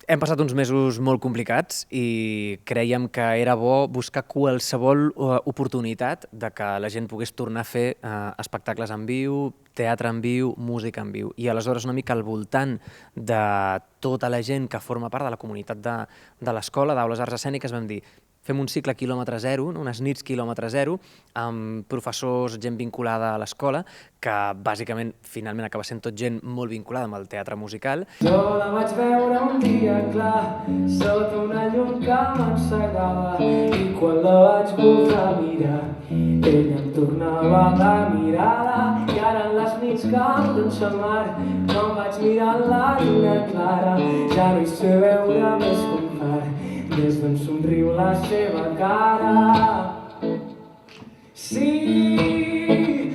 Hem passat uns mesos molt complicats i crèiem que era bo buscar qualsevol oportunitat de que la gent pogués tornar a fer espectacles en viu, teatre en viu, música en viu. I aleshores una mica al voltant de tota la gent que forma part de la comunitat de l'escola, d'Aules Arts Escèniques, vam dir fem un cicle quilòmetre zero, unes nits quilòmetre zero, amb professors, gent vinculada a l'escola, que bàsicament finalment acaba sent tot gent molt vinculada amb el teatre musical. Jo la vaig veure un dia clar, sota una llum que m'encegava, i quan la vaig posar a mirar, ella em tornava la mirada, i ara en les nits que em donsa mar, quan vaig mirar la lluna clara, ja no hi sé veure més com far, des d'on somriu la seva cara. Si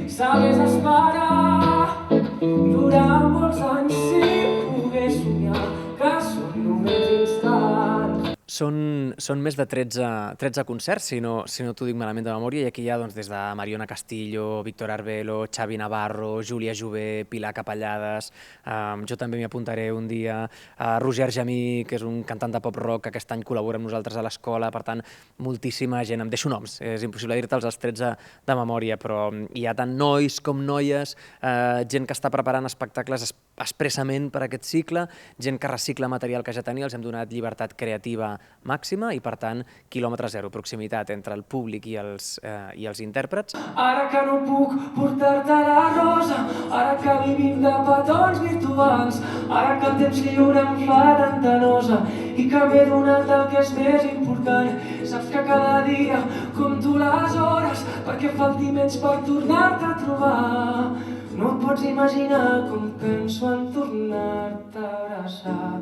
sabés esperar durant molts anys, si pogués somiar que són només instants. Són més de 13 concerts, si no t'ho dic malament de memòria, i aquí hi ha des de Mariona Castillo, Víctor Arbelo, Xavi Navarro, Júlia Jové, Pilar Capellades, jo també m'hi apuntaré un dia, Roger Argemí, que és un cantant de pop-rock que aquest any col·labora amb nosaltres a l'escola, per tant, moltíssima gent. Em deixo noms, és impossible dir-te'ls els 13 de memòria, però hi ha tant nois com noies, gent que està preparant espectacles expressament per aquest cicle, gent que recicla material que ja tenia, els hem donat llibertat creativa màxima i, per tant, quilòmetre zero, proximitat entre el públic i els intèrprets. Ara que no puc portar-te la rosa, ara que vivim de petons virtuals, ara que el temps lliure em fa tanta nosa i que m'he donat el que és més important, saps que cada dia compto les hores perquè falti menys per tornar-te a trobar. No et pots imaginar com penso en tornar-te a abraçar.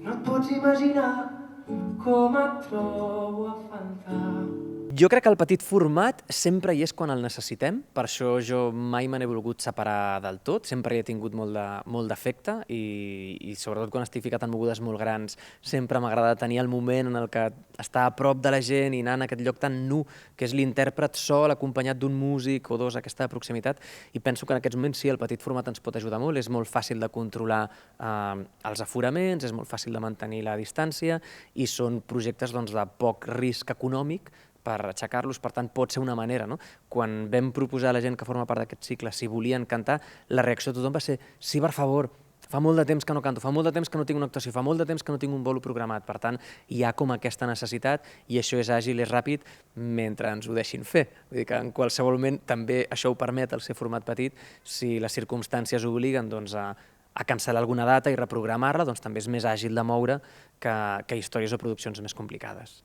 No et pots imaginar com et trobo a faltar. Jo crec que el petit format sempre hi és quan el necessitem, per això jo mai me n'he volgut separar del tot, sempre hi he tingut molt d'efecte i sobretot quan estic ficat en mogudes molt grans sempre m'agrada tenir el moment en el que està a prop de la gent i anar en aquest lloc tan nu que és l'intèrpret sol acompanyat d'un músic o dos, aquesta proximitat, i penso que en aquests moments sí, el petit format ens pot ajudar molt, és molt fàcil de controlar els aforaments, és molt fàcil de mantenir la distància i són projectes de poc risc econòmic per aixecar-los, per tant pot ser una manera, no? Quan vam proposar a la gent que forma part d'aquest cicle si volien cantar, la reacció de tothom va ser sí, per favor, fa molt de temps que no canto, fa molt de temps que no tinc una actuació, fa molt de temps que no tinc un bolo programat, per tant hi ha com aquesta necessitat i això és àgil, és ràpid, mentre ens ho deixin fer. Vull dir que en qualsevol moment també això ho permet el ser format petit, si les circumstàncies obliguen a cancel·lar alguna data i reprogramar-la, doncs també és més àgil de moure que històries o produccions més complicades.